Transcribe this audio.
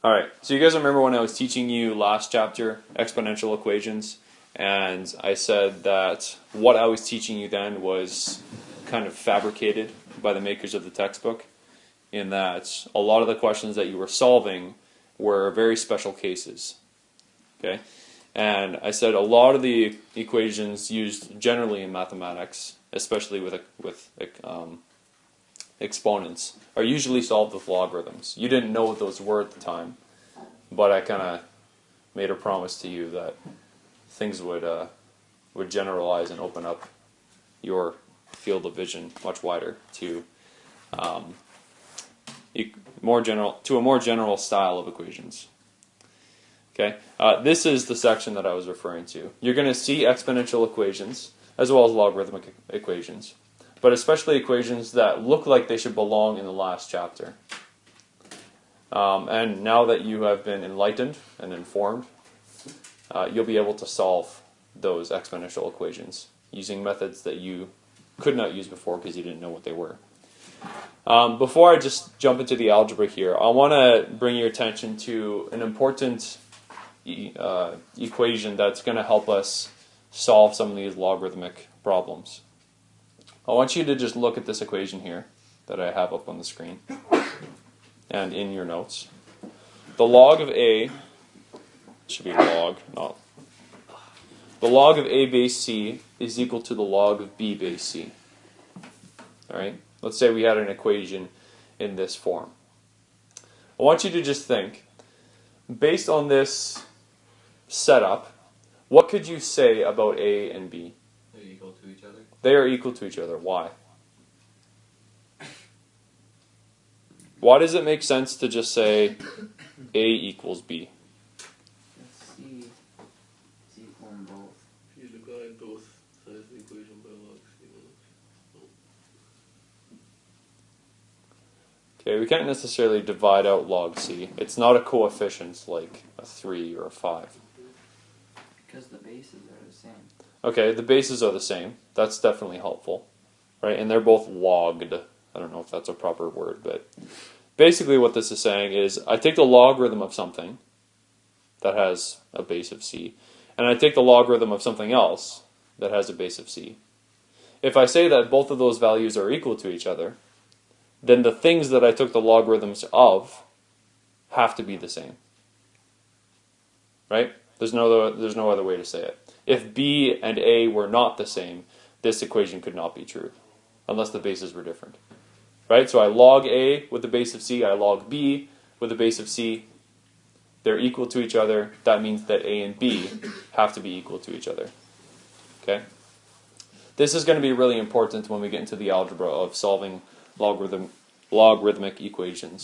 Alright, so you guys remember when I was teaching you last chapter, exponential equations, and I said that what I was teaching you then was kind of fabricated by the makers of the textbook, in that a lot of the questions that you were solving were very special cases. Okay, and I said a lot of the equations used generally in mathematics, especially with exponents, are usually solved with logarithms. You didn't know what those were at the time, but I kind of made a promise to you that things would generalize and open up your field of vision much wider to a more general style of equations. Okay, this is the section that I was referring to. You're going to see exponential equations as well as logarithmic equations, but especially equations that look like they should belong in the last chapter. And now that you have been enlightened and informed, you'll be able to solve those exponential equations using methods that you could not use before because you didn't know what they were. Before I just jump into the algebra here, I want to bring your attention to an important equation that's going to help us solve some of these logarithmic problems. I want you to just look at this equation here that I have up on the screen and in your notes. The log of A should be log, not. The log of A base C is equal to the log of B base C. All right? Let's say we had an equation in this form. I want you to just think, based on this setup, what could you say about A and B? They're equal to each other. They are equal to each other. Why? Why does it make sense to just say A equals B? C is equal in both. You divide both sides of the equation by log C. Okay, we can't necessarily divide out log C. It's not a coefficient like a 3 or a 5. Because the bases are the same. Okay, the bases are the same. That's definitely helpful, right? And they're both logged. I don't know if that's a proper word, but basically what this is saying is I take the logarithm of something that has a base of C, and I take the logarithm of something else that has a base of C. If I say that both of those values are equal to each other, then the things that I took the logarithms of have to be the same. Right? There's no other way to say it. If B and A were not the same, this equation could not be true, unless the bases were different. Right? So I log A with the base of C, I log B with the base of C. They're equal to each other. That means that A and B have to be equal to each other. Okay? This is going to be really important when we get into the algebra of solving logarithmic equations.